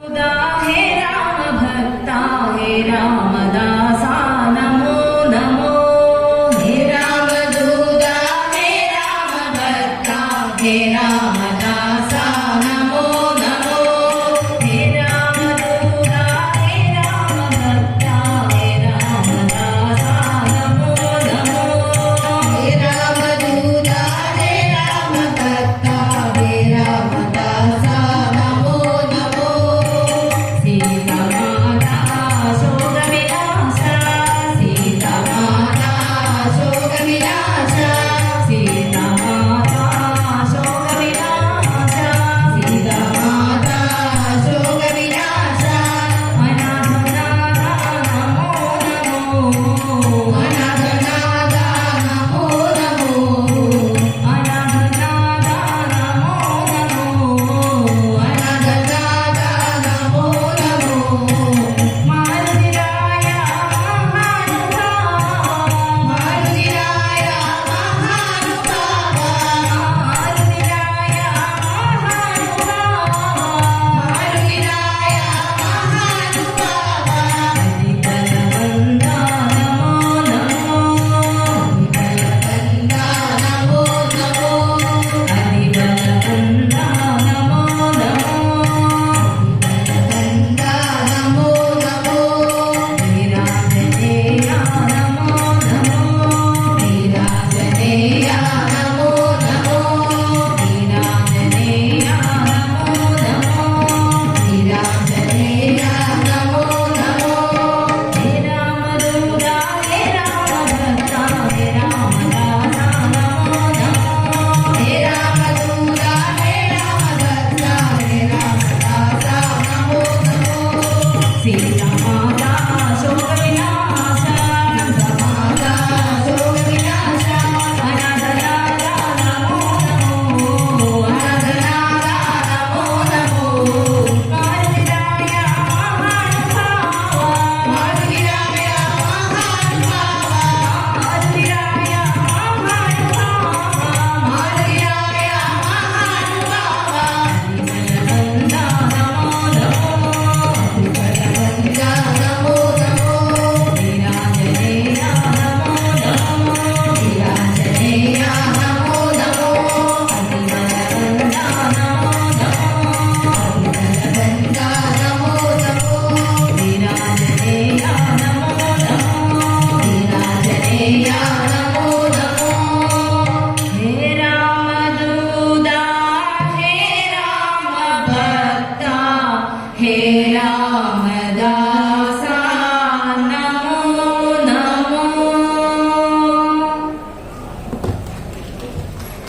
हे राम भक्ता हे रामदासा नमो नमो हे राम दूता हे राम भक्ता हे रामदासा नमो नमो हे राम दूता हे राम भक्ता हे रामदासा नमो नमो हे राम दूता हे राम भक्ता हे रामदासा हे राम